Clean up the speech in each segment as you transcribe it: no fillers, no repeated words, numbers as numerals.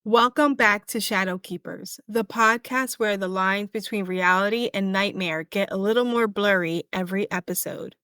Welcome back to Shadow Keepers, the podcast where the lines between reality and nightmare get a little more blurry every episode.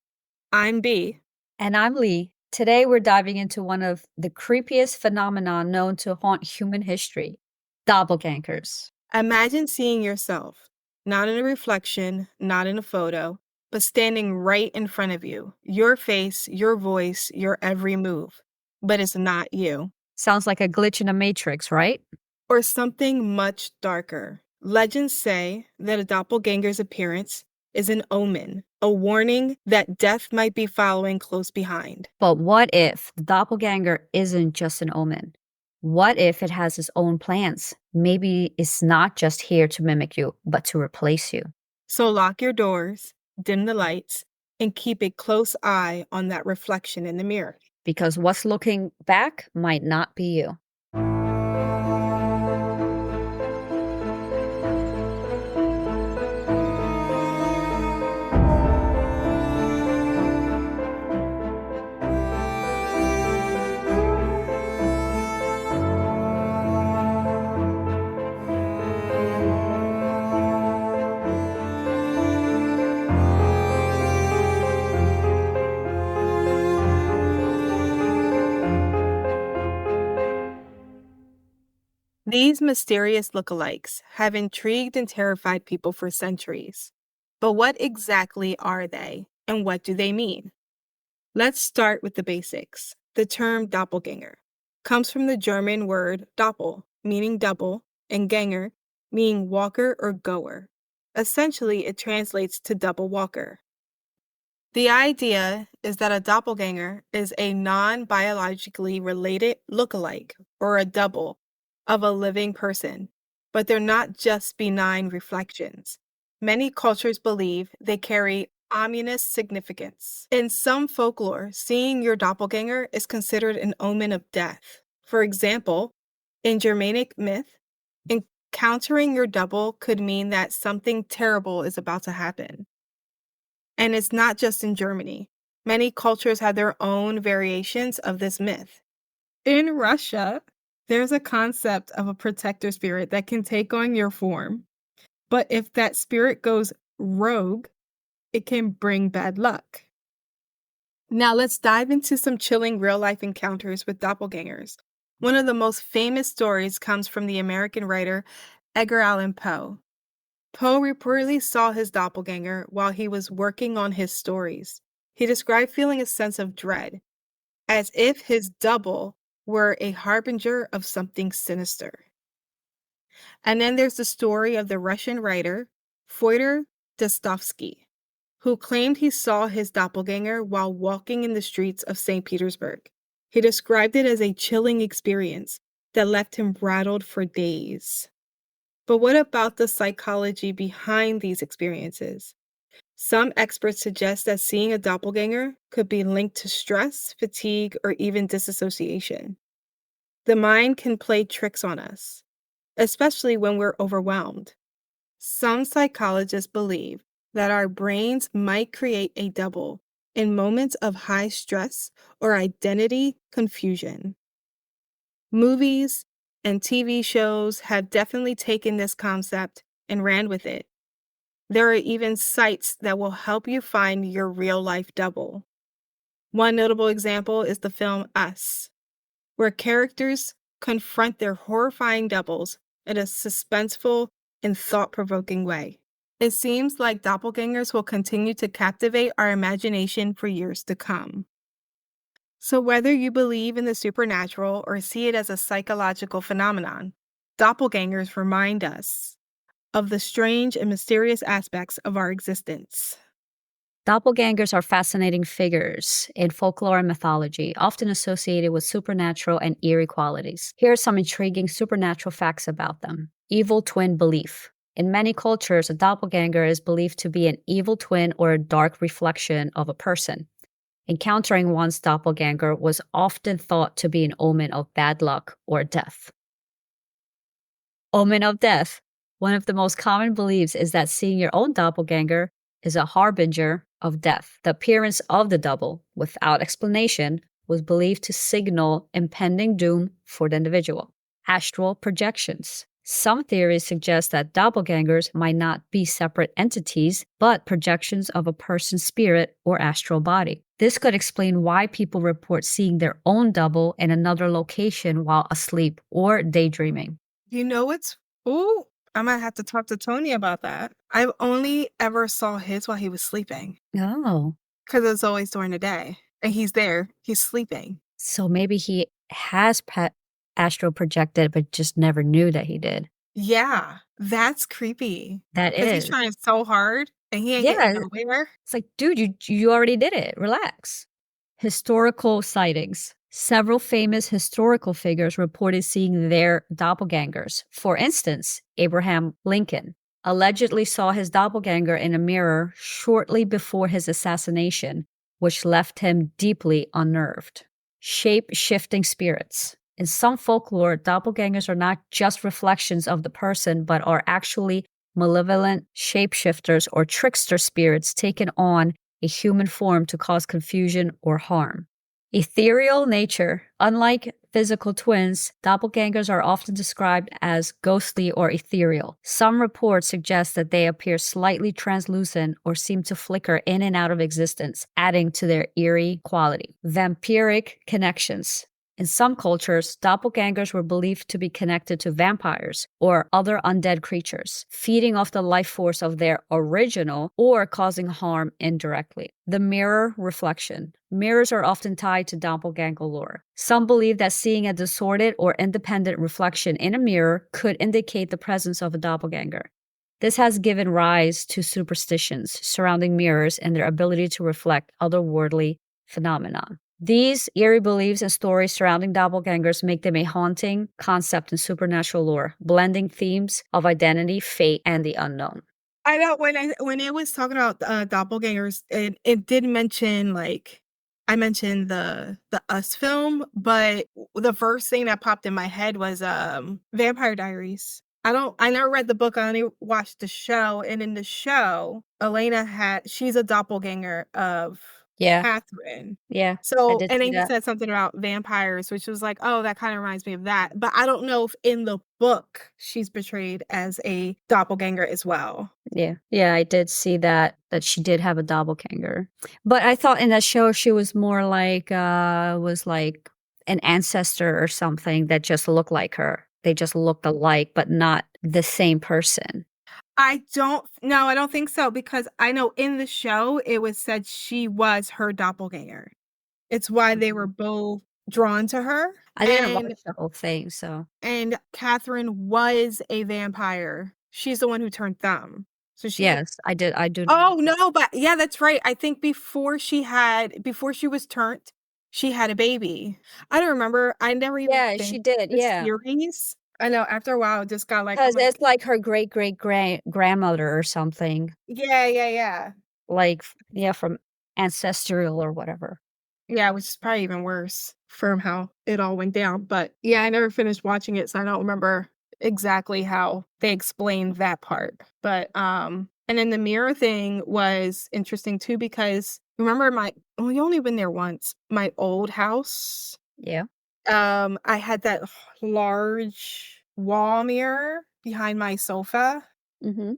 I'm B. And I'm Lee. Today we're diving into one of the creepiest phenomena known to haunt human history, doppelgangers. Imagine seeing yourself, not in a reflection, not in a photo, but standing right in front of you, your face, your voice, your every move. But it's not you. Sounds like a glitch in a matrix, right? Or something much darker. Legends say that a doppelganger's appearance is an omen, a warning that death might be following close behind. But what if the doppelganger isn't just an omen? What if it has its own plans? Maybe it's not just here to mimic you, but to replace you. So lock your doors, dim the lights, and keep a close eye on that reflection in the mirror. Because what's looking back might not be you. These mysterious lookalikes have intrigued and terrified people for centuries. But what exactly are they, and what do they mean? Let's start with the basics. The term doppelganger comes from the German word doppel, meaning double, and ganger, meaning walker or goer. Essentially, it translates to double walker. The idea is that a doppelganger is a non-biologically related lookalike, or a double, of a living person, but they're not just benign reflections. Many cultures believe they carry ominous significance. In some folklore, seeing your doppelganger is considered an omen of death. For example, in Germanic myth, encountering your double could mean that something terrible is about to happen. And it's not just in Germany. Many cultures have their own variations of this myth. In Russia, there's a concept of a protector spirit that can take on your form. But if that spirit goes rogue, it can bring bad luck. Now let's dive into some chilling real-life encounters with doppelgangers. One of the most famous stories comes from the American writer Edgar Allan Poe. Poe reportedly saw his doppelganger while he was working on his stories. He described feeling a sense of dread, as if his double were a harbinger of something sinister. And then there's the story of the Russian writer Fyodor Dostoevsky, who claimed he saw his doppelganger while walking in the streets of St. Petersburg. He described it as a chilling experience that left him rattled for days. But what about the psychology behind these experiences? Some experts suggest that seeing a doppelganger could be linked to stress, fatigue, or even disassociation. The mind can play tricks on us, especially when we're overwhelmed. Some psychologists believe that our brains might create a double in moments of high stress or identity confusion. Movies and TV shows have definitely taken this concept and ran with it. There are even sites that will help you find your real-life double. One notable example is the film Us, where characters confront their horrifying doubles in a suspenseful and thought-provoking way. It seems like doppelgangers will continue to captivate our imagination for years to come. So whether you believe in the supernatural or see it as a psychological phenomenon, doppelgangers remind us of the strange and mysterious aspects of our existence. Doppelgangers are fascinating figures in folklore and mythology, often associated with supernatural and eerie qualities. Here are some intriguing supernatural facts about them. Evil twin belief. In many cultures, a doppelganger is believed to be an evil twin or a dark reflection of a person. Encountering one's doppelganger was often thought to be an omen of bad luck or death. Omen of death. One of the most common beliefs is that seeing your own doppelganger is a harbinger of death. The appearance of the double, without explanation, was believed to signal impending doom for the individual. astral projections. Some theories suggest that doppelgangers might not be separate entities, but projections of a person's spirit or astral body. This could explain why people report seeing their own double in another location while asleep or daydreaming. You know what's ooh, I might have to talk to Tony about that. I've only ever saw his while he was sleeping, Oh, because it's always during the day, and he's there, he's sleeping. so maybe he has astral projected, but just never knew that he did. Yeah, that's creepy. That Because he's is. trying so hard, and he ain't getting Yeah, nowhere. it's like, dude, you already did it. Relax. Historical sightings. Several famous historical figures reported seeing their doppelgangers. For instance, Abraham Lincoln allegedly saw his doppelganger in a mirror shortly before his assassination, which left him deeply unnerved. Shape shifting spirits. In some folklore, doppelgangers are not just reflections of the person, but are actually malevolent shapeshifters or trickster spirits taken on a human form to cause confusion or harm. Ethereal nature. Unlike physical twins, doppelgangers are often described as ghostly or ethereal. Some reports suggest that they appear slightly translucent or seem to flicker in and out of existence, adding to their eerie quality. Vampiric connections. In some cultures, doppelgangers were believed to be connected to vampires or other undead creatures, feeding off the life force of their original or causing harm indirectly. The mirror reflection. Mirrors are often tied to doppelganger lore. Some believe that seeing a distorted or independent reflection in a mirror could indicate the presence of a doppelganger. This has given rise to superstitions surrounding mirrors and their ability to reflect otherworldly phenomena. These eerie beliefs and stories surrounding doppelgangers make them a haunting concept in supernatural lore, blending themes of identity, fate, and the unknown. I know when it was talking about, doppelgangers, it did mention, like I mentioned the Us film, but the first thing that popped in my head was, Vampire Diaries. I never read the book, I only watched the show, and in the show, she's a doppelganger of Yeah, Catherine. yeah, I So did and see then you that. said something about vampires, which was like, "Oh, that kinda reminds me of that," but I don't know if in the book she's portrayed as a doppelganger as well. Yeah, yeah, I did see that she did have a doppelganger. But I thought in that show she was more like was like an ancestor or something that just looked like her. They just looked alike, but not the same person. I don't think so, because I know in the show, it was said she was her doppelganger. It's why they were Mhm. both drawn to her, I didn't and watch the whole thing, so Catherine was a vampire. She's the one who turned them. So she yes, I do know Oh, no, but yeah, that's right. I think before she was turned, she had a baby. I don't remember. I never even yeah, she finished did, the yeah. series. I know after a while, it just got like I'm Because like, it's like her grandmother or something, yeah, yeah, yeah. like, yeah, from ancestral or whatever. Yeah, which is probably even worse from how it all went down. But yeah, I never finished watching it, so I don't remember exactly how they explained that part. But and then the mirror thing was interesting too, because remember we only been there once. My old house, Yeah. I had that large wall mirror behind my sofa, Mhm.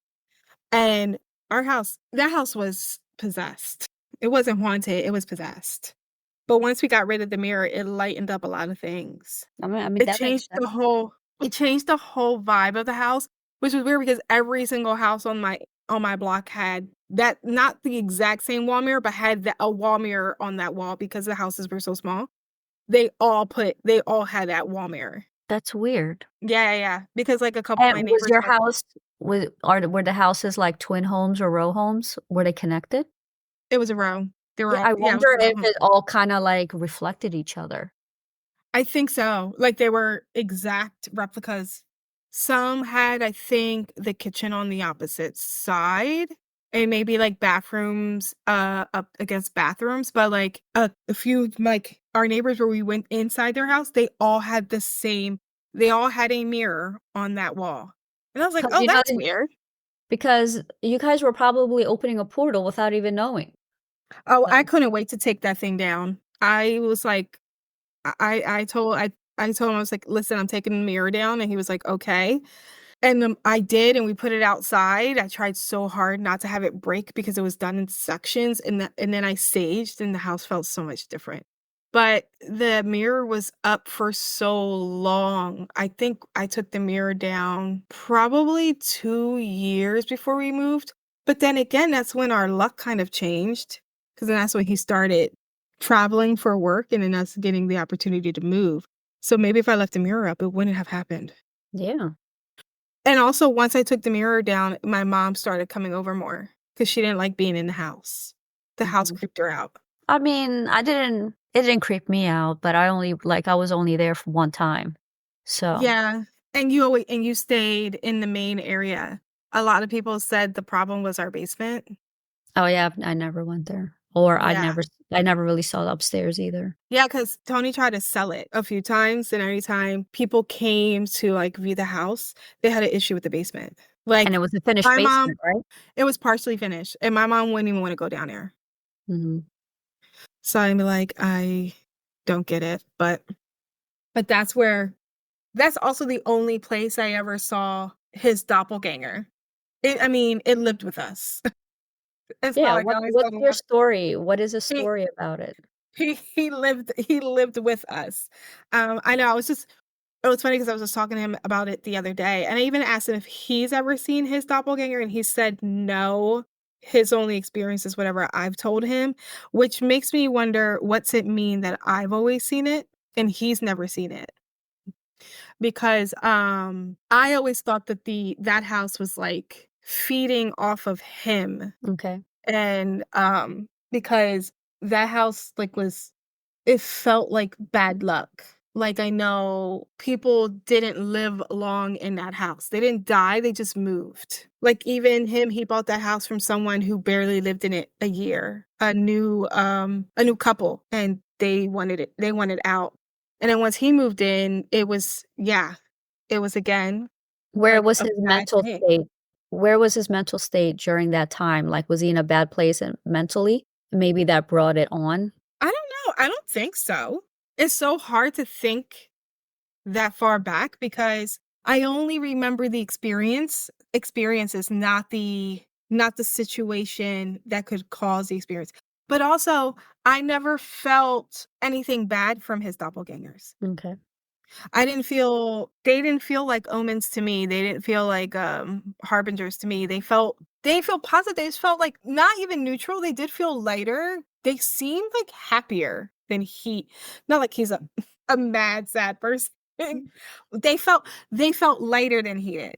and that house was possessed. It wasn't haunted, it was possessed. But once we got rid of the mirror, it lightened up a lot of things. I mean, that makes sense. It changed the whole vibe of the house, which was weird because every single house on my block had that, not the exact same wall mirror, but had a wall mirror on that wall because the houses were so small. They all had that wall mirror. That's weird. Yeah, yeah, yeah, because, like, a couple of And my was neighbors your had house were the houses like twin homes or row homes? Were they connected? it was a row. They were Yeah, all I yeah, it was wonder a row if home. it all kinda, like, reflected each other. I think so. Like, they were exact replicas. Some had, I think, the kitchen on the opposite side, and maybe, like, bathrooms, up against bathrooms, but, like, a few, like, our neighbors where we went inside their house, they all had a mirror on that wall. And I was like, Because "Oh, that's weird." because you guys were probably opening a portal without even knowing. Oh, I Like couldn't wait to take that thing down. I was like I told I I told him, I was like, "Listen, I'm taking the mirror down," and he was like, "Okay." And, I did, and we put it outside. I tried so hard not to have it break because it was done in sections, and then I saged, and the house felt so much different. But the mirror was up for so long. I think I took the mirror down probably 2 years before we moved. But then again, that's when our luck kind of changed, because then that's when he started traveling for work and then us getting the opportunity to move. So maybe if I left the mirror up, it wouldn't have happened. Yeah. And also, once I took the mirror down, my mom started coming over more because she didn't like being in the house. The house Mhm. creeped her out. I mean, it didn't creep me out, but I was only there for one time. So, Yeah, and you stayed in the main area. A lot of people said the problem was our basement. oh yeah, I never went there. Or Yeah. I never really saw the upstairs either. Yeah, because Tony tried to sell it a few times, and every time people came to, like, view the house, they had an issue with the basement. And it Like, was a finished my mom basement, right? it was partially finished, and my mom wouldn't even wanna go down there. Mhm. So I'm like, "I don't get it," but that's also the only place I ever saw his doppelganger. I mean, it lived with us. It's not Yeah, like I always what's told him your story? What is the he story about it? he lived with us. I know, I was just it was funny because I was just talking to him about it the other day, and I even asked him if he's ever seen his doppelganger, and he said no. His only experience is whatever I've told him, which makes me wonder, what's it mean that I've always seen it and he's never seen it? Because, I always thought that that house was, like, feeding off of him, Okay. and, because that house, like, it felt like bad luck. Like, I know people didn't live long in that house. They didn't die, they just moved. Like, even him, he bought that house from someone who barely lived in it a year, a new couple, and they wanted out. And then once he moved in, it was yeah, it was again, Where like, was a his bad mental thing. state? Where was his mental state during that time? Like, was he in a bad place and mentally? Maybe that brought it on? I don't know, I don't think so. It's so hard to think that far back because I only remember the experiences, not the situation that could cause the experience. But also, I never felt anything bad from his doppelgangers. Okay. They didn't feel like omens to me. They didn't feel like harbingers to me. They felt positive. They just felt like not even neutral. They did feel lighter. They seemed like happier than not like he's a mad, sad person. They felt lighter than he did,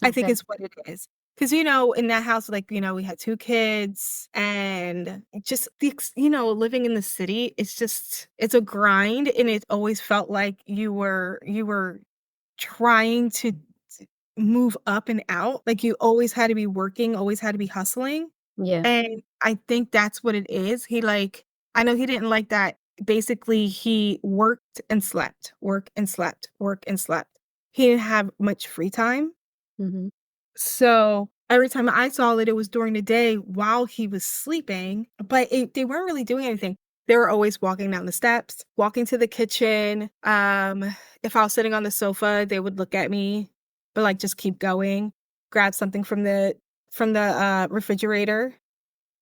I think Okay. is what it is. Because in that house, like, we had 2 kids and just living in the city, it's a grind, and it always felt like you were trying to move up and out, like, you always had to be working, always had to be hustling, Yeah. and I think that's what it is. I know he didn't like that. Basically, he worked and slept, work and slept, work and slept. He didn't have much free time. Mhm. So, every time I saw it, it was during the day while he was sleeping, but they weren't really doing anything. They were always walking down the steps, walking to the kitchen. If I was sitting on the sofa, they would look at me, but, like, just keep going, grab something from the, refrigerator,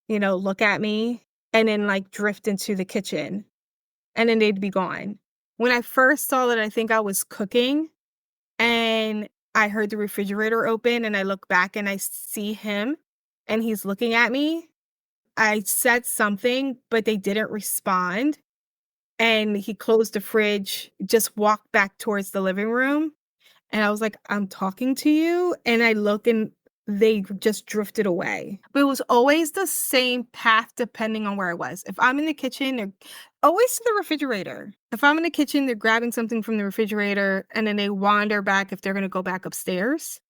look at me, and then, like, drift into the kitchen, and then they'd be gone. When I first saw it, I think I was cooking, and I heard the refrigerator open, and I look back and I see him, and he's looking at me. I said something, but they didn't respond, and he closed the fridge, just walked back towards the living room, and I was like, "I'm talking to you," and I look and they just drifted away. But it was always the same path depending on where I was. If I'm in the kitchen, they're always to the refrigerator. If I'm in the kitchen, they're grabbing something from the refrigerator, and then they wander back if they're gonna go back upstairs,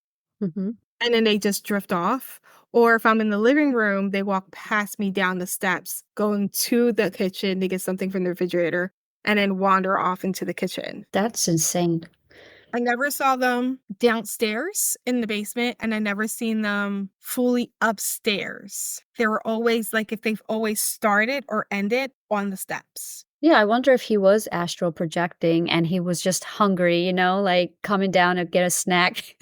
Mhm. and then they just drift off. Or if I'm in the living room, they walk past me down the steps, going to the kitchen to get something from the refrigerator, and then wander off into the kitchen. That's insane. I never saw them downstairs in the basement, and I never seen them fully upstairs. They were always like if they've always started or ended on the steps. Yeah, I wonder if he was astral projecting and he was just hungry, like coming down to get a snack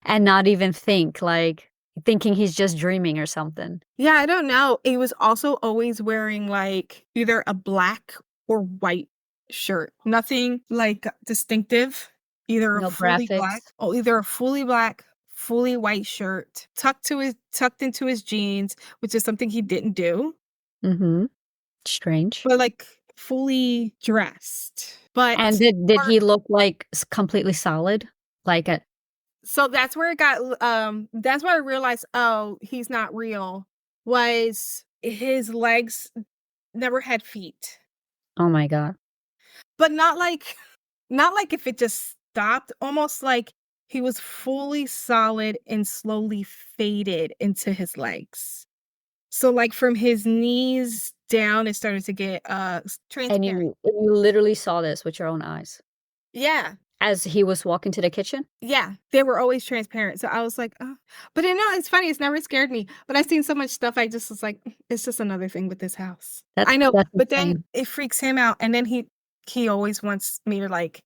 and not even think, like thinking he's just dreaming or something. Yeah, I don't know. He was also always wearing, like, either a black or white shirt. Nothing, like, distinctive. No graphics. Either a fully black, fully white shirt tucked into his jeans, which is something he didn't do, Mhm. Strange. but, like, fully dressed. And But did he look like completely solid? Like a so that's where that's where I realized, oh, he's not real, was his legs never had feet. Oh my god. But not like if it just stopped, almost like he was fully solid and slowly faded into his legs. So, like, from his knees down, it started to get, And transparent. you literally saw this with your own eyes Yeah. as he was walking to the kitchen? Yeah, they were always transparent, so I was like, "Oh," but you know, it's funny, it's never scared me, but I've seen so much stuff, I just was like, It's just another thing with this house." I know, That's but then insane. it freaks him out, and then he always wants me to, like,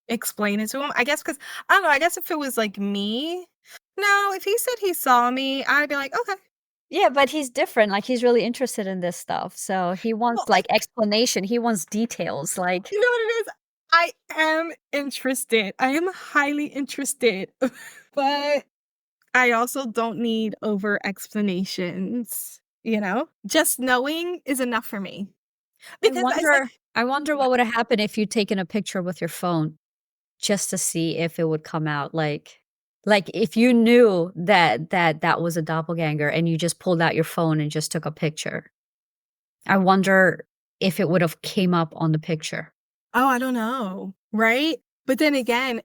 explain it to him, I guess, because I don't know, I guess if it was, like, me no, if he said he saw me, I'd be like, "Okay." Yeah, but he's different, like, he's really interested in this stuff, so he wants, Well, like, explanation, he wants details, like you know what it is? I am interested, I am highly interested, but I also don't need over explanations, you know? Just knowing is enough for me. I Because I said wonder I wonder what would've happened if you'd taken a picture with your phone just to see if it would come out, like, if you knew that was a doppelganger and you just pulled out your phone and just took a picture. I wonder if it would've came up on the picture. oh, I don't know, right? But then again,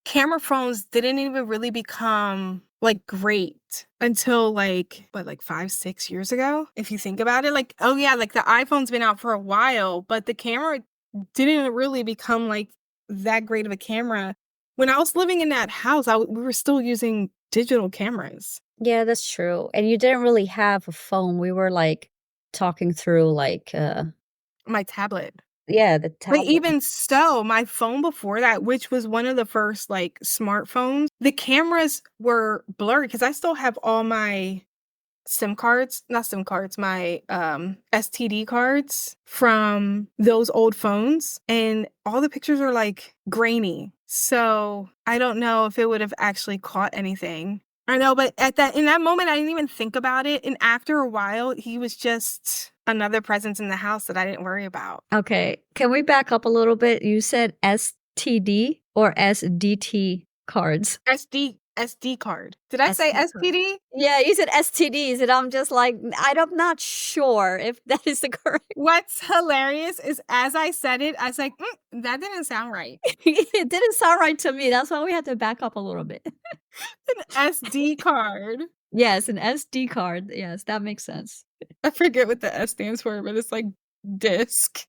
camera phones didn't even really become, like, great until, like, what, like, 5, 6 years ago? If you think about it, like, oh, yeah, like, the iPhone's been out for a while, but the camera didn't really become, like, that great of a camera. When I was living in that house, we were still using digital cameras. Yeah, that's true, and you didn't really have a phone, we were, like, talking through, like, My tablet. yeah, the But tablet. even so, my phone before that, which was one of the first, like, smartphones, the cameras were blurry because I still have all my SIM cards not SIM cards, my, STD cards from those old phones, and all the pictures are, like, grainy. So, I don't know if it would have actually caught anything. I know, but in that moment, I didn't even think about it, and after a while, he was just another presence in the house that I didn't worry about. Okay, can we back up a little bit? You said STD or SDT cards? SD card. Did I say SD card. STD? Yeah, you said STDs, and I'm just like, I'm not sure if that is the correct What's hilarious is as I said it, I was like, that didn't sound right." it didn't sound right to me, that's why we had to back up a little bit. An SD card. Yes, an SD card, yes, that makes sense. I forget what the S stands for, but it's like disk.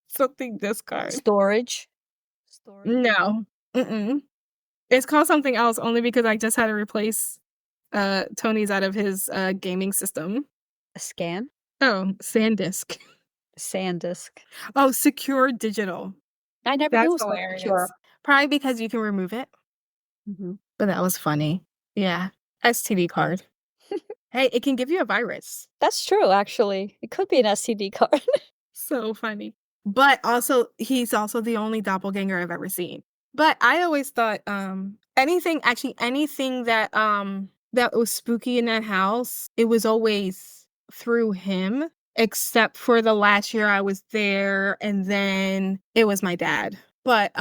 Something disk card. Storage? Storage? No. Mm-mm. It's called something else only because I just had to replace, Tony's out of his, gaming system. A scan? Oh, SanDisk. SanDisk. Oh, secure digital. I never knew it That's was so hilarious. secure. Probably because you can remove it, Mhm. but that was funny. Yeah. STD card. Hey, it can give you a virus. That's true, actually. It could be an STD card. So funny. But also, he's also the only doppelganger I've ever seen. But I always thought, anything that was spooky in that house, it was always through him, except for the last year I was there, and then it was my dad. But,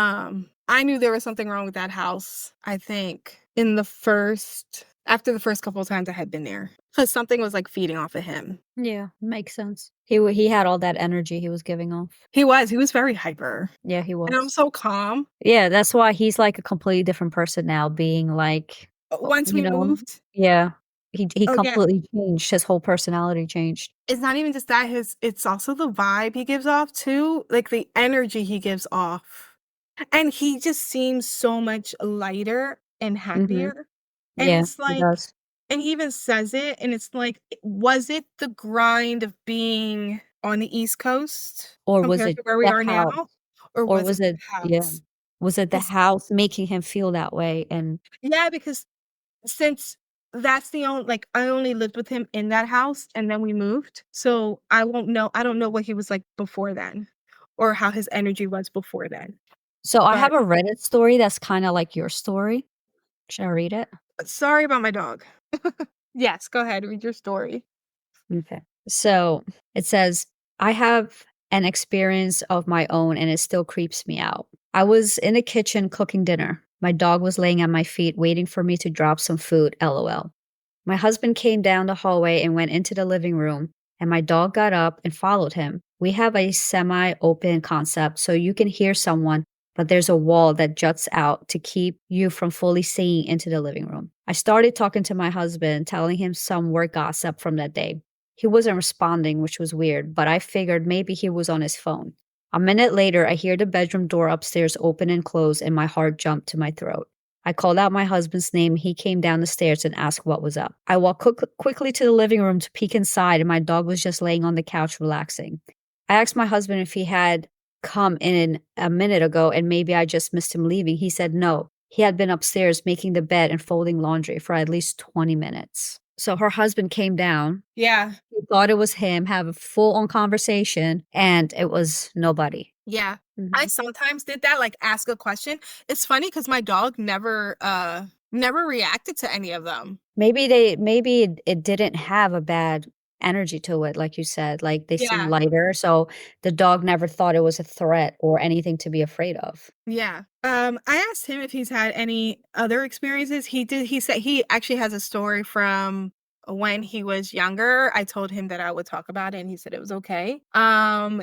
I knew there was something wrong with that house, I think, after the first couple of times I had been there, because something was, like, feeding off of him. Yeah, makes sense. He had all that energy he was giving off. He was very hyper, Yeah, he and I'm was. so calm. Yeah, that's why he's, like, a completely different person now being, like, Once we moved yeah. He oh, yeah. completely changed, his whole personality changed. It's not even just that, it's also the vibe he gives off too, like, the energy he gives off. And he just seems so much lighter and Mhm. happier, and Yeah, it's he like does. and he even says it, and it's like, was it the grind of being on the East Coast Or was compared it to where we the are house? now, or Or was was it it the yeah. house? Was it the 'Cause house making him feel that way? And yeah, because since that's the only like, I only lived with him in that house, and then we moved, so I don't know what he was like before then, or how his energy was before then, so I have but a Reddit story that's kinda like your story. Should I read it? sorry about my dog. Yes, go ahead, read your story. Okay. So it says, I have an experience of my own and it still creeps me out. I was in the kitchen cooking dinner. My dog was laying at my feet waiting for me to drop some food, lol. My husband came down the hallway and went into the living room, and my dog got up and followed him. We have a semi open concept, so you can hear someone, but there's a wall that juts out to keep you from fully seeing into the living room. I started talking to my husband, telling him some work gossip from that day. He wasn't responding, which was weird, but I figured maybe he was on his phone. A minute later, I hear the bedroom door upstairs open and close, and my heart jumped to my throat. I called out my husband's name. He came down the stairs and asked what was up. I walked quickly to the living room to peek inside, and my dog was just laying on the couch relaxing. I asked my husband if he had come in a minute ago and maybe I just missed him leaving. He said no. He had been upstairs making the bed and folding laundry for at least 20 minutes. So her husband came down. Yeah, He thought it was him, have a full on conversation, and it was nobody. yeah. I Mhm. sometimes did that, like, ask a question. It's funny because my dog never reacted to any of them. Maybe it didn't have a bad energy to it, like you said, like, they seem Yeah. lighter, so the dog never thought it was a threat or anything to be afraid of. Yeah. I asked him if he's had any other experiences. He said he actually has a story from when he was younger. I told him that I would talk about it and he said it was okay.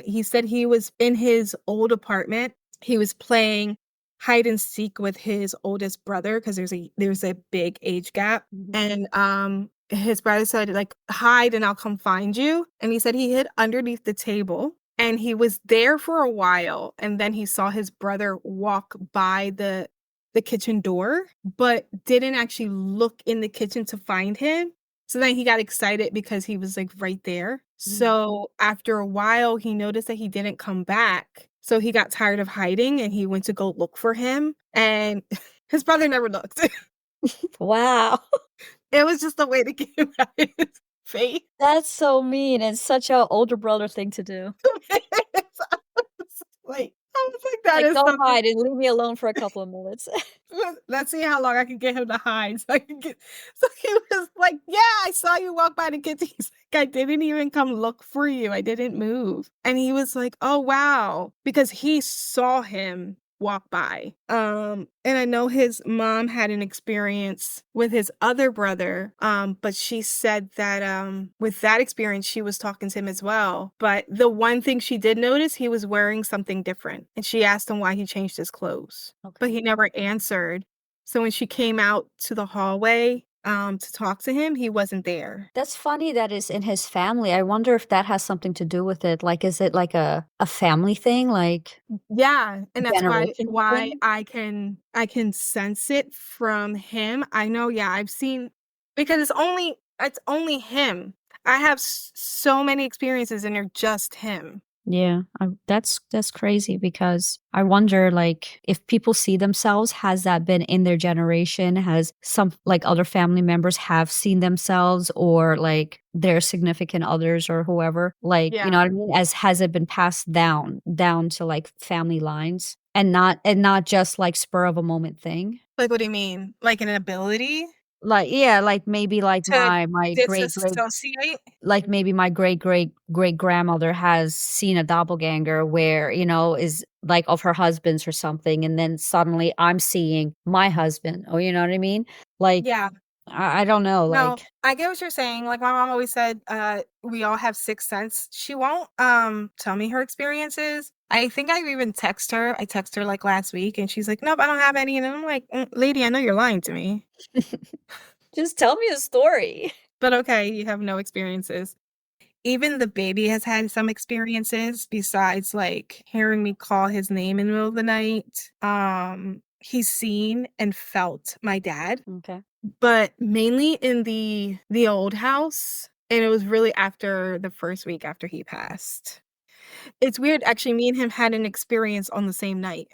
He said he was in his old apartment. He was playing hide and seek with his oldest brother because there's a big age gap. Mhm. And his brother said, like, hide and I'll come find you. And he said he hid underneath the table and he was there for a while, and then he saw his brother walk by the kitchen door, but didn't actually look in the kitchen to find him. So then he got excited because he was, like, right there. Mhm. So after a while, he noticed that he didn't come back. So he got tired of hiding, and he went to go look for him, and his brother never looked. Wow. It was just a way to get him out of his face. That's so mean and such a older brother thing to do. Like, I was like, "That Like, is "Go something." hide and leave me alone for a couple of minutes." Let's see how long I can get him to hide. So I can get so he was like, "Yeah, I saw you walk by the kitchen." He's like, "I didn't even come look for you. I didn't move." And he was like, "Oh, wow." Because he saw him walk by. And I know his mom had an experience with his other brother, but she said that, with that experience, she was talking to him as well. But the one thing she did notice, he was wearing something different, and she asked him why he changed his clothes, but Okay. he never answered. So when she came out to the hallway, to talk to him, he wasn't there. That's funny that it's in his family. I wonder if that has something to do with it. Like, is it like a family thing, like, Yeah, and that's why generational why thing? I can sense it from him. I know, yeah, I've seen because it's only him. I have so many experiences and they're just him. Yeah, that's crazy because I wonder, like, if people see themselves, has that been in their generation? Has some like other family members have seen themselves or like their significant others or whoever? Like, you Yeah. know what I mean? As has it been passed down to like family lines and not just like spur of a moment thing? Like, what do you mean? Like an ability Like, yeah, like maybe like to my great disassociate? like maybe my great grandmother has seen a doppelganger where, you know, is like of her husband's or something, and then suddenly I'm seeing my husband, or you know what I mean? Like, Yeah. I don't know, No, like I get what you're saying. Like my mom always said, we all have sixth sense. She won't tell me her experiences. I think I even text her. I text her like last week and she's like, "Nope, I don't have any." And I'm like, Lady, I know you're lying to me." just tell me a story. But okay, you have no experiences. Even the baby has had some experiences besides like hearing me call his name in the middle of the night. He's seen and felt my dad, Okay. but mainly in the old house. And it was really after the first week after he passed. It's weird, actually, me and him had an experience on the same night.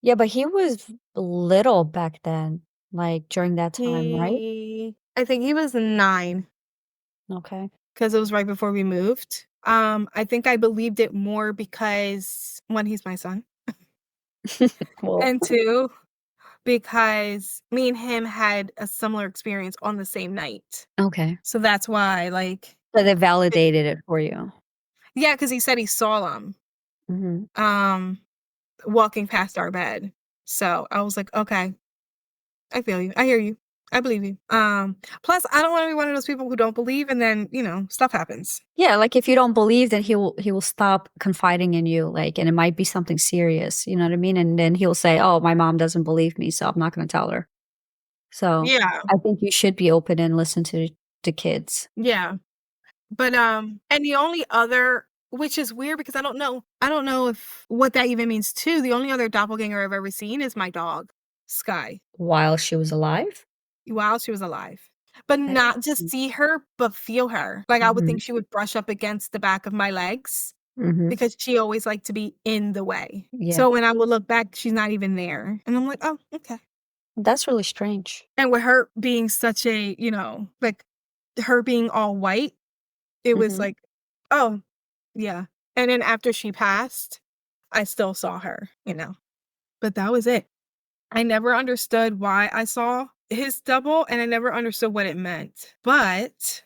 Yeah, but he was little back then, like, during that time, right? I think he was 9 Okay. because it was right before we moved. I think I believed it more because, 1, he's my son, Well, and 2, because me and him had a similar experience on the same night. okay. So that's why, like, So they it validated it for you. yeah, because he said he saw them, Mhm. um, walking past our bed. So I was like, "Okay, I feel you. I hear you. I believe you." Plus, I don't wanna be one of those people who don't believe and then, stuff happens. Yeah, like, if you don't believe, then he will stop confiding in you, like, and it might be something serious, you know what I mean? And then he'll say, "Oh, my mom doesn't believe me, so I'm not gonna tell her." So, Yeah, I think you should be open and listen to the kids. yeah. But, and the only other, which is weird because I don't know if what that even means too. The only other doppelganger I've ever seen is my dog, Sky, While she was alive? while she was alive. But That not just see her, but feel her. Like, I would Mhm, think she would brush up against the back of my legs mhm. because she always liked to be in the way. Yeah. So when I would look back, she's not even there, and I'm like, "Oh, okay." That's really strange. And with her being such a, like, her being all white, it was Mhm. like, "Oh, yeah." And then after she passed, I still saw her. But that was it. I never understood why I saw his double, and I never understood what it meant. But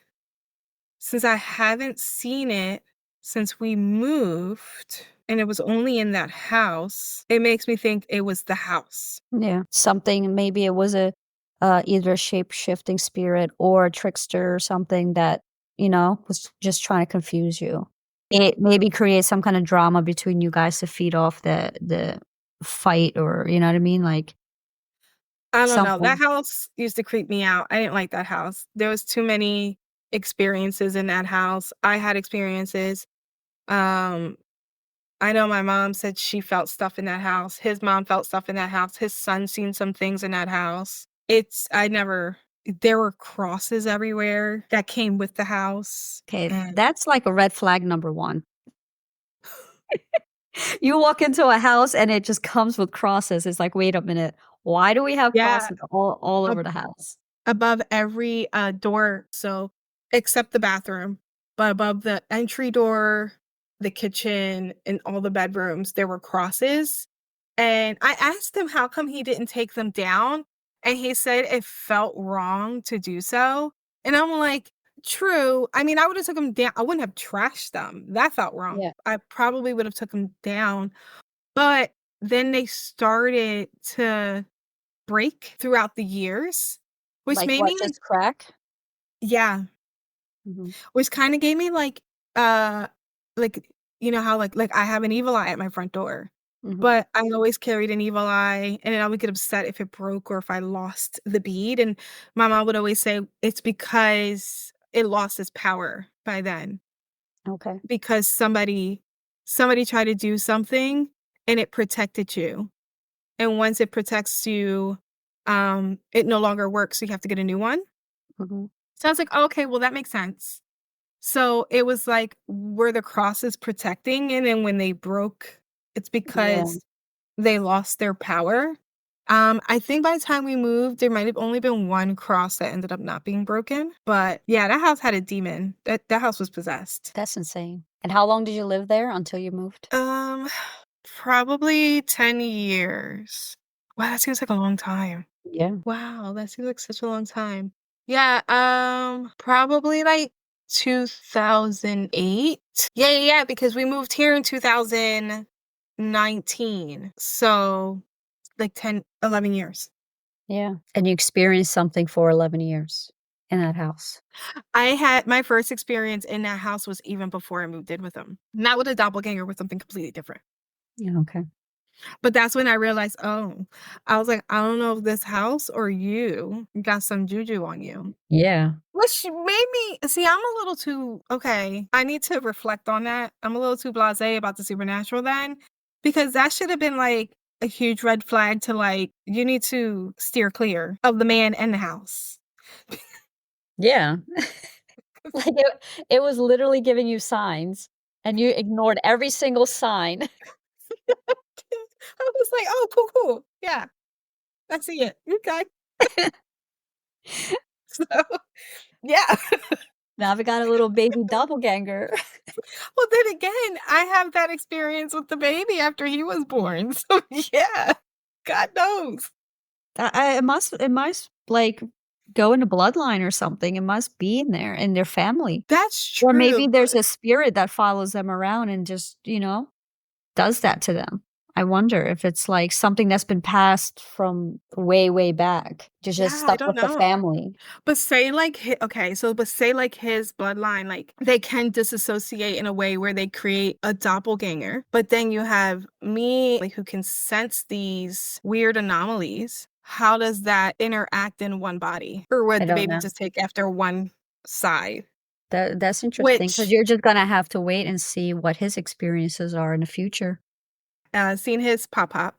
since I haven't seen it since we moved, and it was only in that house, it makes me think it was the house. Yeah. Something maybe it was either a shape-shifting spirit or a trickster or something that, was just trying to confuse you. It maybe create some kind of drama between you guys to feed off the fight or you know what I mean? Like, I don't know, that something. house used to creep me out. I didn't like that house. There was too many experiences in that house. I had experiences. Um, I know my mom said she felt stuff in that house. His mom felt stuff in that house. His son seen some things in that house. I never there were crosses everywhere that came with the house, Okay, and that's like a red flag number 1. You walk into a house and it just comes with crosses. It's like, "Wait a minute. Why do we have yeah, crosses all over the house?" above every, door, so except the bathroom, but above the entry door, the kitchen, and all the bedrooms, there were crosses, and I asked him how come he didn't take them down, and he said it felt wrong to do so, and I'm like, "True." I mean, I would've took them down. I wouldn't have trashed them. That felt wrong. Yeah. I probably would've took them down, but then they started to break throughout the years, which Like made what, me like, just crack? yeah, Mhm, which kinda gave me uh, like, how, like, I have an evil eye at my front door, mhm. but I always carried an evil eye, and then I would get upset if it broke or if I lost the bead, and my mom would always say, "It's because it lost its power by then, Okay. because somebody tried to do something, and it protected you, and once it protects you, it no longer works, so you have to get a new one." Mhm. So I was like, "Oh, okay, well, that makes sense." So it was like, were the crosses protecting, and then when they broke, it's Yeah. because they lost their power? I think by the time we moved, there might have only been 1 cross that ended up not being broken, but yeah, that house had a demon. That house was possessed. That's insane. And how long did you live there until you moved? Um, Probably 10 years. Wow, that seems like a long time. Yeah. Wow, that seems like such a long time. Yeah, probably like 2008. Yeah, yeah, yeah, because we moved here in 2019. So like 10, 11 years. Yeah. And you experienced something for 11 years in that house. I had my first experience in that house was even before I moved in with them. Not with a doppelganger, with something completely different. Yeah, okay. But that's when I realized, oh, I was like, I don't know if this house or you got some juju on you. Yeah. Which made me see, I'm a little too okay, I need to reflect on that. I'm a little too blasé about the supernatural then, because that should have been, like, a huge red flag to, like, you need to steer clear of the man and the house. Yeah. Like, it was literally giving you signs, and you ignored every single sign. I was like, "Oh, cool, cool. Yeah, I see it. Okay." So, yeah. Now we got a little baby doppelganger. Well, then again, I have that experience with the baby after he was born. So, yeah, God knows. It must, like, go in the bloodline or something. It must be in there, in their family. That's Or true. maybe there's a spirit that follows them around and just, does that to them. I wonder if it's, like, something that's been passed from way, way back, just Yeah, I stuck don't with the know. family. But say like okay, so but say like his bloodline, like they can disassociate in a way where they create a doppelganger. But then you have me, like who can sense these weird anomalies. How does that interact in one body? Or I would the don't baby know. just take after one side? That's interesting because 'cause Which you're just gonna have to wait and see what his experiences are in the future. seen his pop pop.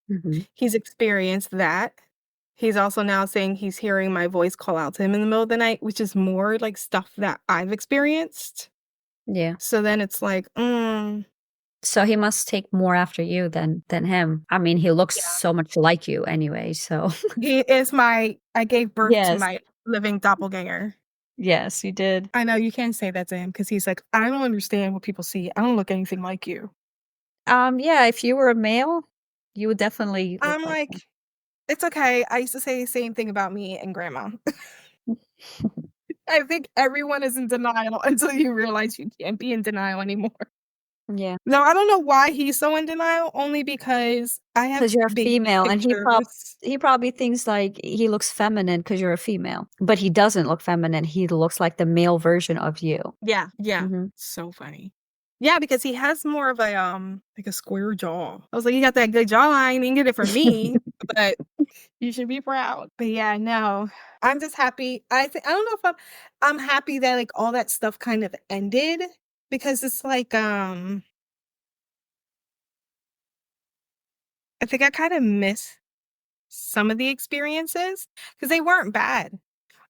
Mhm. He's experienced that. He's also now saying he's hearing my voice call out to him in the middle of the night, which is more like stuff that I've experienced. Yeah. So then it's like, So he must take more after you than him. I mean, he looks yeah. so much like you anyway, so He is I gave birth to Yes. my living doppelganger. Yes, you did. I know you can't say that to him because he's like, "I don't understand what people see. I don't look anything like you." Yeah, if you were a male, you would definitely look I'm like him. like, "It's okay." I used to say the same thing about me and grandma. I think everyone is in denial until you realize you can't be in denial anymore. Yeah, No, I don't know why he's so in denial, only because I have because 'cause you're a baby female, and pictures. he probably thinks, like, he looks feminine because 'cause you're a female, but he doesn't look feminine, he looks like the male version of you. Yeah, yeah. Mhm. So funny. Yeah, because he has more of a, like a square jaw. I was like, "You got that good jawline, you didn't get it from me, but you should be proud." But yeah, no, I'm just happy. I don't know if I'm happy that, like, all that stuff kind of ended because it's like, I think I kinda miss some of the experiences because they weren't bad.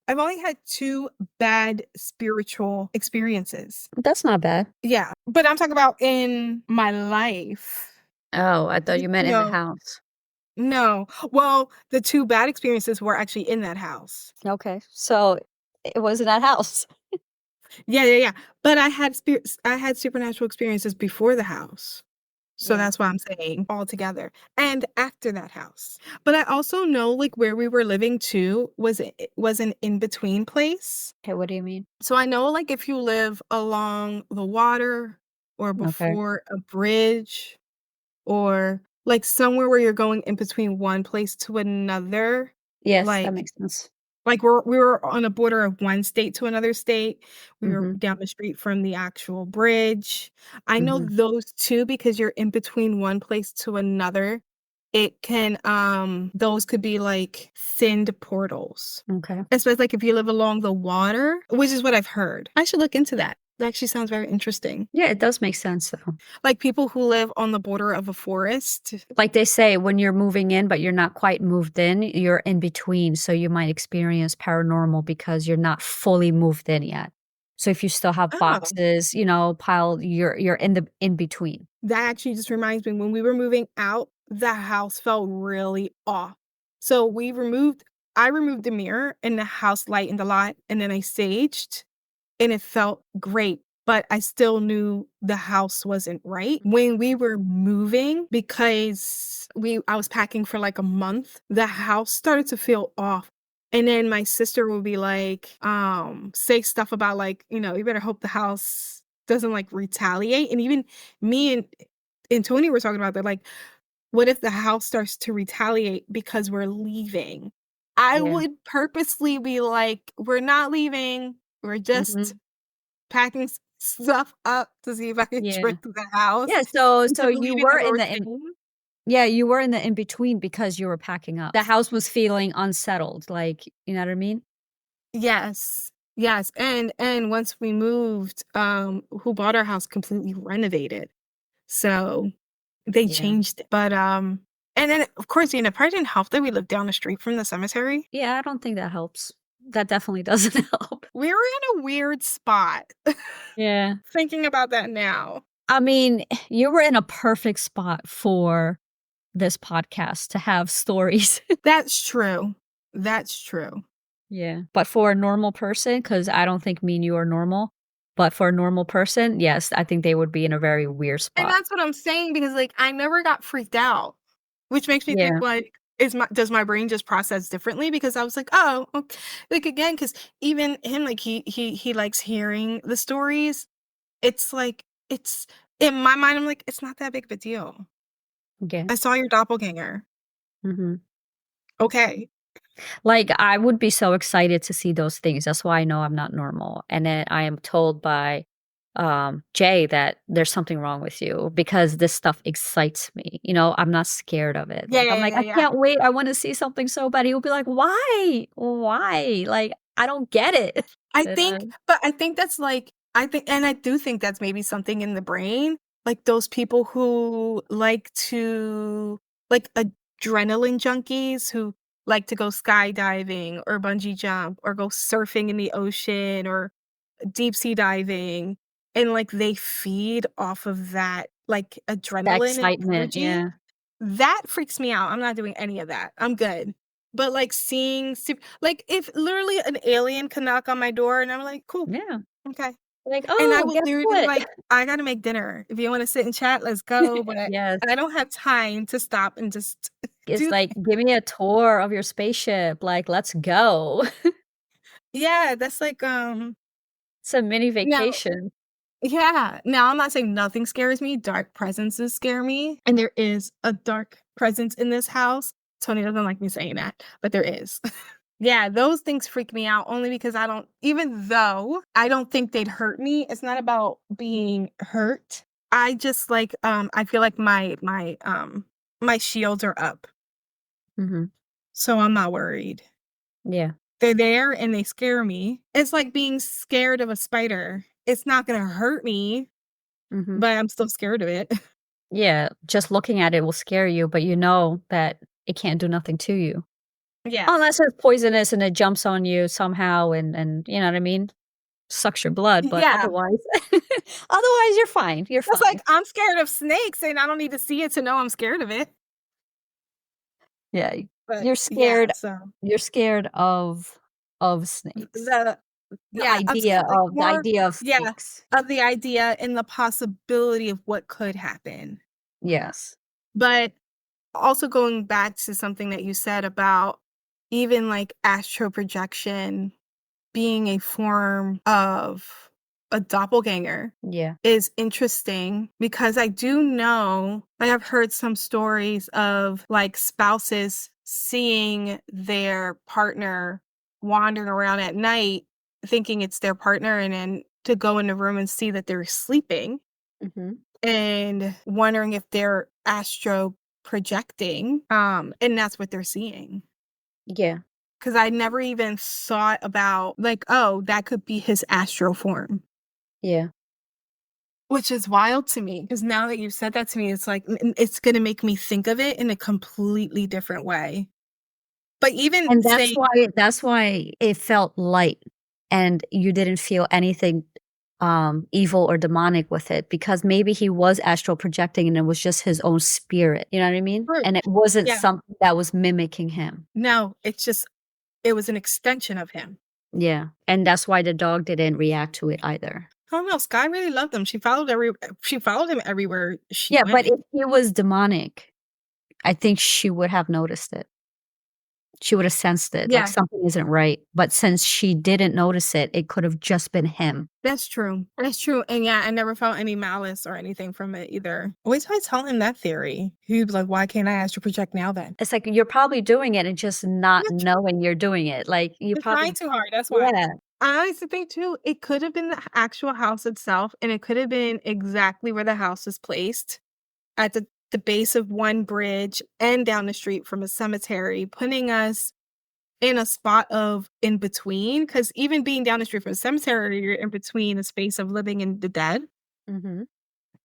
I've only had 2 bad spiritual experiences. That's not bad. Yeah, but I'm talking about in my life. Oh, I thought Y you meant in the no, house. no. Well, the 2 bad experiences were actually in that house. Okay, so it was in that house. Yeah, yeah, yeah, but I had supernatural experiences before the house. So Yeah. that's why I'm saying all together, and after that house. But I also know, like, where we were living too was an in-between place. Okay, what do you mean? So I know, like, if you live along the water or Okay. before a bridge or, like, somewhere where you're going in between one place to another, Yes, that like makes sense. we were on a border of one state to another state. We were Mhm, down the street from the actual bridge. I know mhm. those 2 because you're in between one place to another. It can, those could be, like, thinned portals, Okay. especially, like, if you live along the water, which is what I've heard. I should look into that. That actually sounds very interesting. Yeah, it does make sense, though. Like, people who live on the border of a forest. Like they say, when you're moving in, but you're not quite moved in, you're in between, so you might experience paranormal because you're not fully moved in yet. So if you still have Oh. boxes, piled, you're in the in between. That actually just reminds me, when we were moving out, the house felt really off. So I removed the mirror and the house light in the lot, and then I saged, and it felt great, but I still knew the house wasn't right. When we were moving, because I was packing for like a month, the house started to feel off. And then my sister would be like, say stuff about like, you better hope the house doesn't like retaliate. And even me and Tony were talking about that, like, what if the house starts to retaliate because we're leaving? I Yeah. would purposely be like, we're not leaving. We're just Mhm. packing stuff up to see if I can Yeah. trick the house Yeah, so into you believing were that in we're the staying. yeah, you were in the in between because you were packing up. The house was feeling unsettled, like, you know what I mean? Yes. Yes, and once we moved, who bought our house completely renovated. So, they Yeah. changed it, but, and then, of course, it probably didn't help that we lived down the street from the cemetery. Yeah, I don't think that helps. That definitely doesn't help. we were in a weird spot Yeah. thinking about that now. I mean, you were in a perfect spot for this podcast to have stories. That's true. That's true. Yeah. But for a normal person, because I don't think me and you are normal, but for a normal person, yes, I think they would be in a very weird And spot. that's what I'm saying because, like, I never got freaked out, which makes me think, Yeah. like, does my brain just process differently? Because I was like, "Oh, like, again, because even him, like, he likes hearing the stories. It's like it's in my mind, I'm like, "It's not that big of a deal. Yeah. I saw your doppelganger. Mhm. Okay." Like, I would be so excited to see those things. That's why I know I'm not normal. And then I am told by Jay that there's something wrong with you because this stuff excites me. You know, I'm not scared of it. Yeah, Like, I'm yeah, like, yeah, I yeah. can't wait. I want to see something so bad. He'll be like, why? Why? Like, I don't get it. I You think know? but I think that's, like I think and I do think that's maybe something in the brain, like, those people who like to like, adrenaline junkies who like to go skydiving or bungee jump or go surfing in the ocean or deep sea diving, and, like, they feed off of that, like, That adrenaline and excitement. energy. Yeah. That freaks me out. I'm not doing any of that. I'm good. But, like, seeing like, if literally an alien can knock on my door and I'm like, "Cool, Yeah. okay." Like, And I oh, will guess literally be what? like, "I gotta make dinner. If you wanna sit and chat, let's go," but Yes. I don't have time to stop and just It's do like, that. give me a tour of your spaceship. Like, let's go. Yeah, that's like, It's a mini now vacation. yeah. Now, I'm not saying nothing scares me, dark presences scare me, and there is a dark presence in this house. Tony doesn't like me saying that, but there is. Yeah, those things freak me out only because I don't even though I don't think they'd hurt me, it's not about being hurt. I just, like, I feel like my shields are up, Mhm. so I'm not worried. Yeah. They're there and they scare me. It's like being scared of a spider. It's not gonna hurt me, Mhm. but I'm still scared of it. Yeah, just looking at it will scare you, but you know that it can't do nothing to you. Yes. Unless it's poisonous and it jumps on you somehow and you know what I mean? Sucks your blood, but Yeah. otherwise otherwise you're fine, you're That's fine. like, I'm scared of snakes, and I don't need to see it to know I'm scared of it. Yeah, But you're yeah, scared so you're scared of snakes. the The yeah, I'm scared, like, the more idea of yeah, snakes. of the idea and the possibility of what could happen. Yes. But also going back to something that you said about even, like, astral projection being a form of a doppelganger Yeah. is interesting because I do know like, I've heard some stories of, like, spouses seeing their partner wandering around at night thinking it's their partner and then to go in the room and see that they're sleeping Mhm. and wondering if they're astro projecting, and that's what they're seeing. Yeah. 'Cause I never even thought about, like, "Oh, that could be his astral form." Yeah. Which is wild to me, because now that you've said that to me, it's like, it's gonna make me think of it in a completely different way. But even And say that's why it felt light and you didn't feel anything, evil or demonic with it because maybe he was astral projecting and it was just his own spirit, you know what I mean? true. And it wasn't Yeah. something that was mimicking him. No, it's just it was an extension of him. Yeah, and that's why the dog didn't react to it either. I don't know, Sky really loved him. She followed him everywhere she Yeah, but went. if he was demonic, I think she would have noticed it. She would have sensed it, like Yeah. something isn't right, but since she didn't notice it, it could have just been him. That's true. That's true, and yeah, I never felt any malice or anything from it either. Wait till I tell him that theory. He'd be like, "Why can't I astral project now then?" It's like you're probably doing it and just not That's knowing you're doing it, like, you You're trying probably too hard, that's why. yeah, I honestly think too, it could have been the actual house itself, and it could have been exactly where the house is placed, at the base of one bridge and down the street from a cemetery, putting us in a spot of in between. Because even being down the street from a cemetery, you're in between the space of living and the dead. mhm,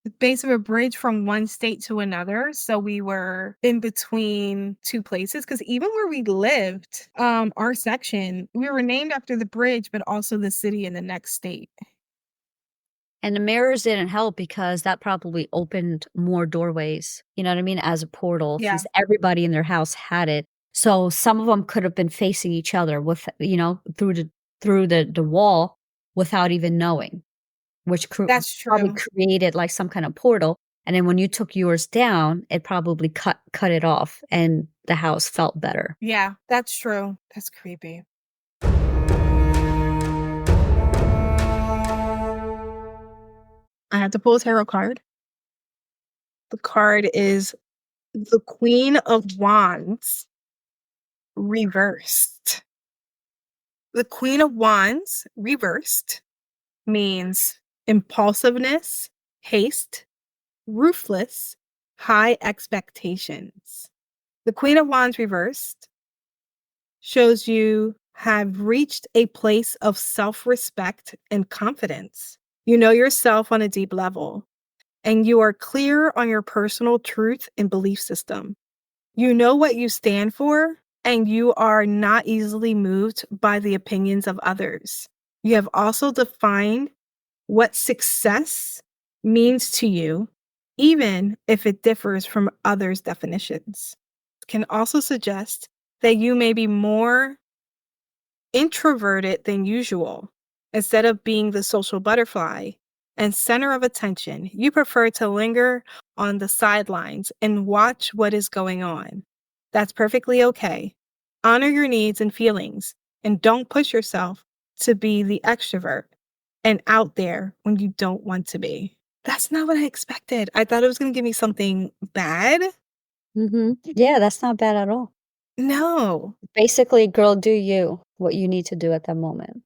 the base of a bridge from one state to another. So we were in between two places because even where we lived, our section, we were named after the bridge, but also the city in the next state. And the mirrors didn't help because that probably opened more doorways, you know what I mean, as a portal Yeah, since everybody in their house had it. So some of them could have been facing each other with, through the wall without even knowing, which that's probably true. created like some kind of portal. And then when you took yours down, it probably cut it off and the house felt better. Yeah, that's true. That's creepy. I had to pull a tarot card. The card is the Queen of Wands reversed. The Queen of Wands reversed means impulsiveness, haste, ruthless, high expectations. The Queen of Wands reversed shows you have reached a place of self respect and confidence. You know yourself on a deep level, and you are clear on your personal truth and belief system. You know what you stand for, and you are not easily moved by the opinions of others. You have also defined what success means to you, even if it differs from others' definitions. It can also suggest that you may be more introverted than usual. Instead of being the social butterfly and center of attention, you prefer to linger on the sidelines and watch what is going on. That's perfectly okay. Honor your needs and feelings, and don't push yourself to be the extrovert and out there when you don't want to be. That's not what I expected. I thought it was going to give me something bad. Yeah, that's not bad at all. No. Basically, girl, do you what you need to do at that moment.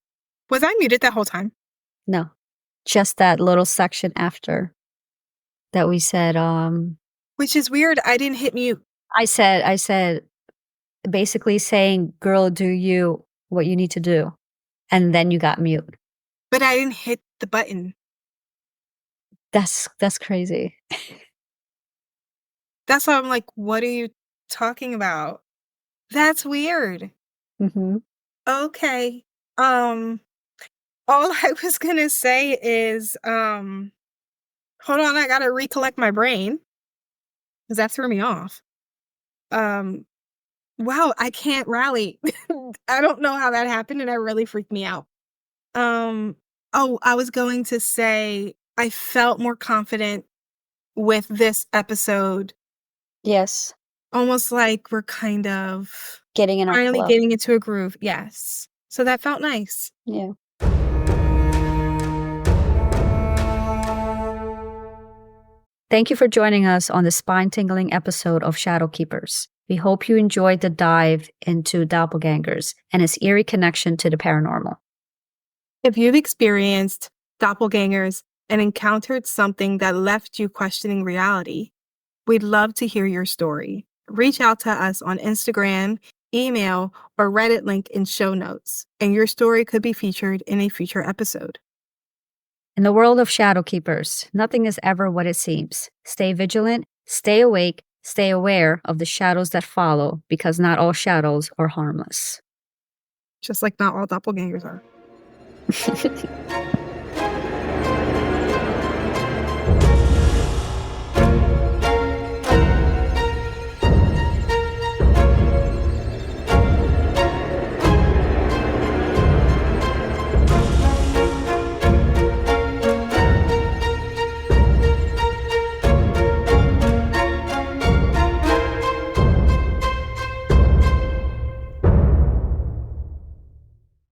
Was I muted that whole time? No, just that little section after that we said, Which is weird. I didn't hit mute, I said basically saying, "Girl, do you what you need to do," and then you got mute. but I didn't hit the button. That's crazy. That's why I'm like, what are you talking about? That's weird. Mhm. Okay. Um, all I was gonna say is, hold on, I gotta recollect my brain because that threw me off. Um, wow, I can't rally. I don't know how that happened, and that really freaked me out. Um, oh, I was going to say I felt more confident with this episode, Yes, almost like we're kind of getting in our finally flow. getting into a groove, yes. So that felt nice. Yeah. Thank you for joining us on the spine-tingling episode of Shadow Keepers. We hope you enjoyed the dive into doppelgangers and its eerie connection to the paranormal. If you've experienced doppelgangers and encountered something that left you questioning reality, we'd love to hear your story. Reach out to us on Instagram, email, or Reddit link in show notes, and your story could be featured in a future episode. In the world of shadow keepers, nothing is ever what it seems. Stay vigilant, stay awake, stay aware of the shadows that follow, because not all shadows are harmless. Just like not all doppelgangers are.